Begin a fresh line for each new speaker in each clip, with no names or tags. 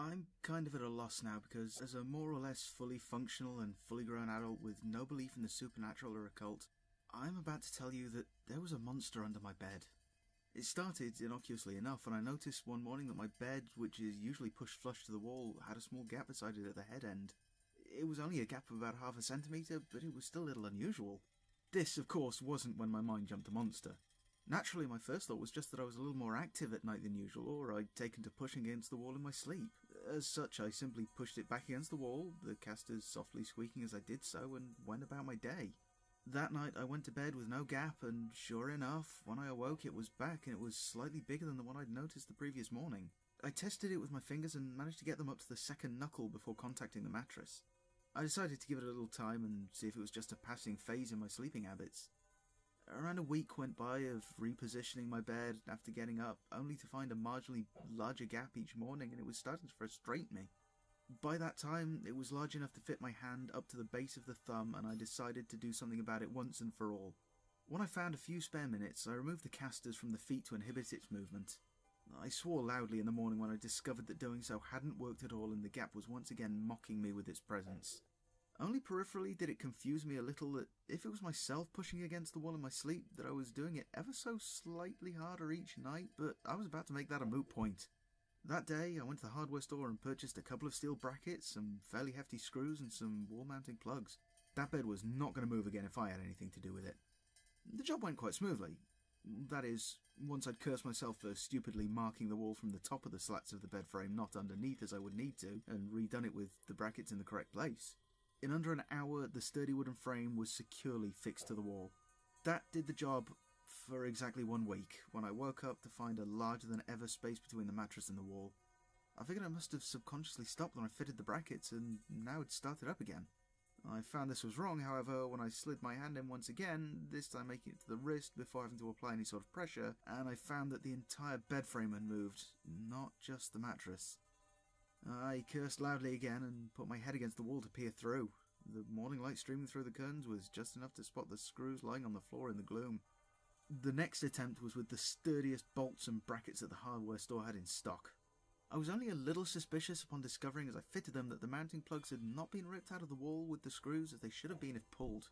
I'm kind of at a loss now because as a more or less fully functional and fully grown adult with no belief in the supernatural or occult, I'm about to tell you that there was a monster under my bed. It started innocuously enough when I noticed one morning that my bed, which is usually pushed flush to the wall, had a small gap beside it at the head end. It was only a gap of about half a centimetre, but it was still a little unusual. This, of course, wasn't when my mind jumped to monster. Naturally, my first thought was just that I was a little more active at night than usual, or I'd taken to pushing against the wall in my sleep. As such, I simply pushed it back against the wall, the casters softly squeaking as I did so, and went about my day. That night I went to bed with no gap, and sure enough, when I awoke it was back, and it was slightly bigger than the one I'd noticed the previous morning. I tested it with my fingers and managed to get them up to the second knuckle before contacting the mattress. I decided to give it a little time and see if it was just a passing phase in my sleeping habits. Around a week went by of repositioning my bed after getting up, only to find a marginally larger gap each morning, and it was starting to frustrate me. By that time, it was large enough to fit my hand up to the base of the thumb, and I decided to do something about it once and for all. When I found a few spare minutes, I removed the casters from the feet to inhibit its movement. I swore loudly in the morning when I discovered that doing so hadn't worked at all and the gap was once again mocking me with its presence. Only peripherally did it confuse me a little that if it was myself pushing against the wall in my sleep, that I was doing it ever so slightly harder each night, but I was about to make that a moot point. That day, I went to the hardware store and purchased a couple of steel brackets, some fairly hefty screws, and some wall-mounting plugs. That bed was not going to move again if I had anything to do with it. The job went quite smoothly. That is, once I'd cursed myself for stupidly marking the wall from the top of the slats of the bed frame, not underneath as I would need to, and redone it with the brackets in the correct place. In under an hour, the sturdy wooden frame was securely fixed to the wall. That did the job for exactly 1 week, when I woke up to find a larger than ever space between the mattress and the wall. I figured I must have subconsciously stopped when I fitted the brackets, and now it started up again. I found this was wrong, however, when I slid my hand in once again, this time making it to the wrist before having to apply any sort of pressure, and I found that the entire bed frame had moved, not just the mattress. I cursed loudly again and put my head against the wall to peer through. The morning light streaming through the curtains was just enough to spot the screws lying on the floor in the gloom. The next attempt was with the sturdiest bolts and brackets that the hardware store had in stock. I was only a little suspicious upon discovering as I fitted them that the mounting plugs had not been ripped out of the wall with the screws as they should have been if pulled.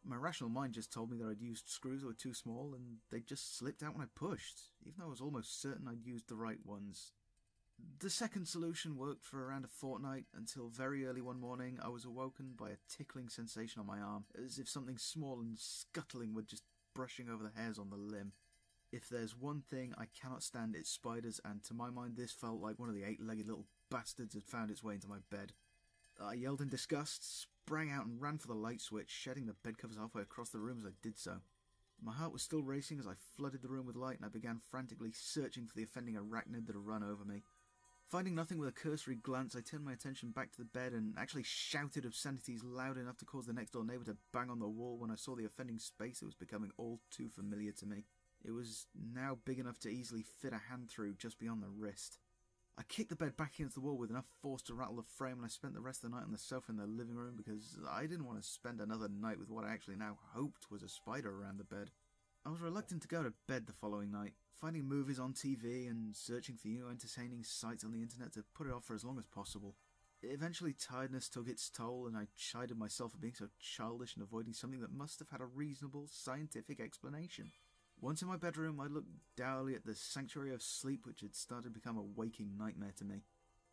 My rational mind just told me that I'd used screws that were too small and they'd just slipped out when I pushed, even though I was almost certain I'd used the right ones. The second solution worked for around a fortnight until very early one morning I was awoken by a tickling sensation on my arm, as if something small and scuttling were just brushing over the hairs on the limb. If there's one thing I cannot stand, it's spiders, and to my mind this felt like one of the 8-legged little bastards had found its way into my bed. I yelled in disgust, sprang out and ran for the light switch, shedding the bed covers halfway across the room as I did so. My heart was still racing as I flooded the room with light and I began frantically searching for the offending arachnid that had run over me. Finding nothing with a cursory glance, I turned my attention back to the bed and actually shouted obscenities loud enough to cause the next door neighbour to bang on the wall when I saw the offending space that was becoming all too familiar to me. It was now big enough to easily fit a hand through just beyond the wrist. I kicked the bed back against the wall with enough force to rattle the frame, and I spent the rest of the night on the sofa in the living room because I didn't want to spend another night with what I actually now hoped was a spider around the bed. I was reluctant to go to bed the following night, finding movies on TV and searching for new entertaining sites on the internet to put it off for as long as possible. Eventually tiredness took its toll and I chided myself for being so childish and avoiding something that must have had a reasonable scientific explanation. Once in my bedroom I looked dourly at the sanctuary of sleep which had started to become a waking nightmare to me.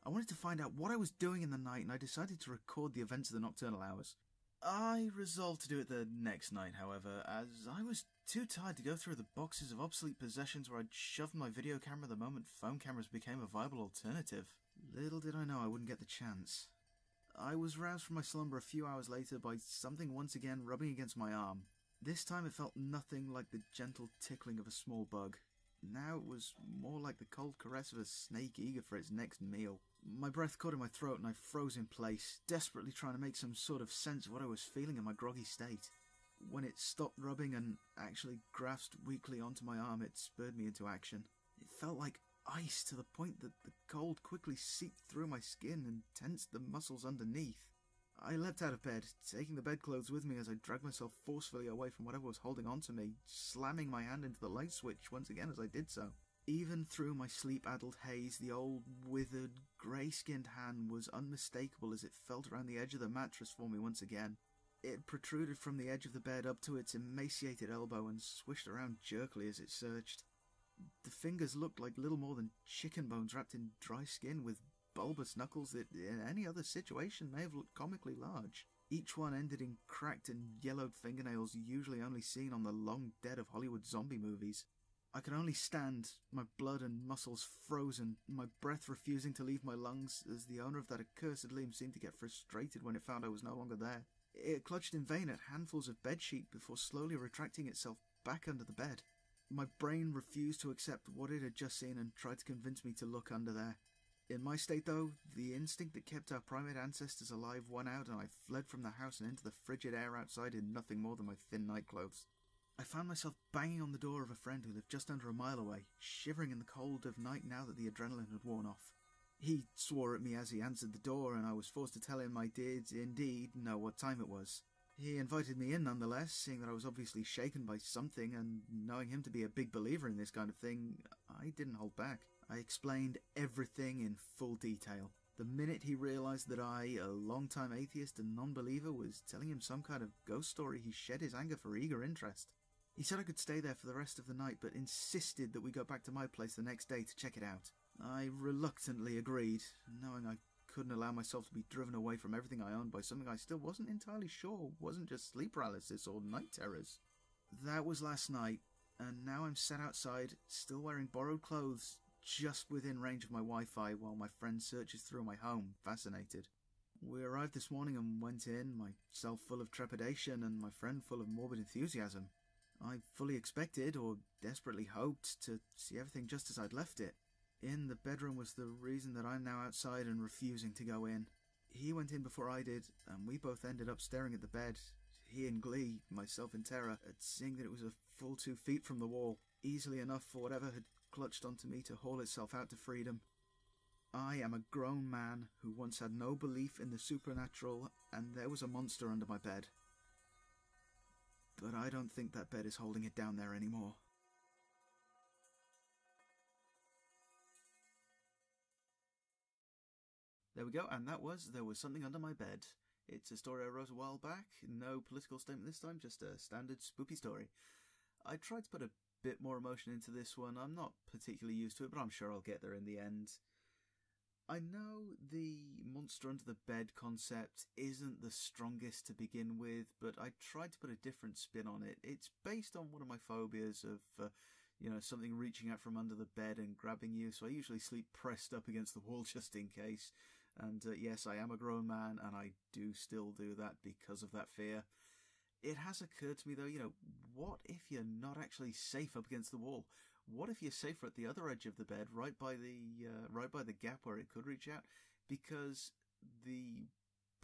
I wanted to find out what I was doing in the night and I decided to record the events of the nocturnal hours. I resolved to do it the next night, however, as I was too tired to go through the boxes of obsolete possessions where I'd shoved my video camera the moment phone cameras became a viable alternative. Little did I know I wouldn't get the chance. I was roused from my slumber a few hours later by something once again rubbing against my arm. This time it felt nothing like the gentle tickling of a small bug. Now it was more like the cold caress of a snake eager for its next meal. My breath caught in my throat and I froze in place, desperately trying to make some sort of sense of what I was feeling in my groggy state. When it stopped rubbing and actually grasped weakly onto my arm, it spurred me into action. It felt like ice to the point that the cold quickly seeped through my skin and tensed the muscles underneath. I leapt out of bed, taking the bedclothes with me as I dragged myself forcefully away from whatever was holding on to me, slamming my hand into the light switch once again as I did so. Even through my sleep-addled haze, the old, withered, grey-skinned hand was unmistakable as it felt around the edge of the mattress for me once again. It protruded from the edge of the bed up to its emaciated elbow and swished around jerkily as it searched. The fingers looked like little more than chicken bones wrapped in dry skin, with bulbous knuckles that in any other situation may have looked comically large. Each one ended in cracked and yellowed fingernails usually only seen on the long dead of Hollywood zombie movies. I could only stand, my blood and muscles frozen, my breath refusing to leave my lungs, as the owner of that accursed limb seemed to get frustrated when it found I was no longer there. It clutched in vain at handfuls of bedsheet before slowly retracting itself back under the bed. My brain refused to accept what it had just seen and tried to convince me to look under there. In my state, though, the instinct that kept our primate ancestors alive won out, and I fled from the house and into the frigid air outside in nothing more than my thin nightclothes. I found myself banging on the door of a friend who lived just under a mile away, shivering in the cold of night now that the adrenaline had worn off. He swore at me as he answered the door, and I was forced to tell him I did, indeed, know what time it was. He invited me in nonetheless, seeing that I was obviously shaken by something, and knowing him to be a big believer in this kind of thing, I didn't hold back. I explained everything in full detail. The minute he realised that I, a long-time atheist and non-believer, was telling him some kind of ghost story, he shed his anger for eager interest. He said I could stay there for the rest of the night, but insisted that we go back to my place the next day to check it out. I reluctantly agreed, knowing I couldn't allow myself to be driven away from everything I owned by something I still wasn't entirely sure wasn't just sleep paralysis or night terrors. That was last night, and now I'm sat outside, still wearing borrowed clothes, just within range of my Wi-Fi while my friend searches through my home, fascinated. We arrived this morning and went in, myself full of trepidation and my friend full of morbid enthusiasm. I fully expected, or desperately hoped, to see everything just as I'd left it. In the bedroom was the reason that I'm now outside and refusing to go in. He went in before I did, and we both ended up staring at the bed, he in glee, myself in terror, at seeing that it was a full 2 feet from the wall, easily enough for whatever had clutched onto me to haul itself out to freedom. I am a grown man who once had no belief in the supernatural, and there was a monster under my bed. But I don't think that bed is holding it down there anymore. There we go, and that was There Was Something Under My Bed. It's a story I wrote a while back, no political statement this time, just a standard spoopy story. I tried to put a bit more emotion into this one. I'm not particularly used to it, but I'm sure I'll get there in the end. I know the monster under the bed concept isn't the strongest to begin with, but I tried to put a different spin on it. It's based on one of my phobias of, something reaching out from under the bed and grabbing you, so I usually sleep pressed up against the wall just in case. And yes, I am a grown man, and I do still do that because of that fear. It has occurred to me, though, what if you're not actually safe up against the wall? What if you're safer at the other edge of the bed, right by the gap where it could reach out? Because the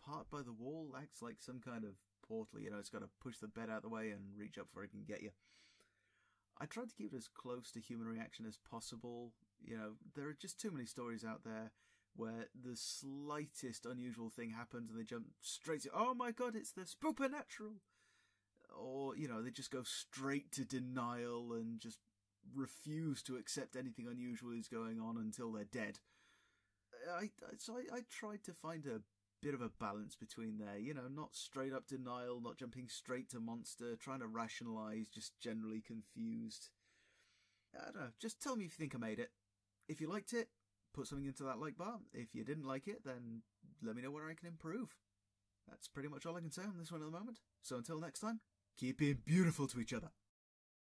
part by the wall acts like some kind of portal, it's got to push the bed out of the way and reach up before it can get you. I tried to keep it as close to human reaction as possible. There are just too many stories out there where the slightest unusual thing happens and they jump straight to, oh my god, it's the spoopernatural! Or, they just go straight to denial and just refuse to accept anything unusual is going on until they're dead. So I tried to find a bit of a balance between there, not straight up denial, not jumping straight to monster, trying to rationalise, just generally confused. I don't know, just tell me if you think I made it. If you liked it, put something into that like bar. If you didn't like it, then let me know where I can improve. That's pretty much all I can say on this one at the moment. So until next time, keep being beautiful to each other.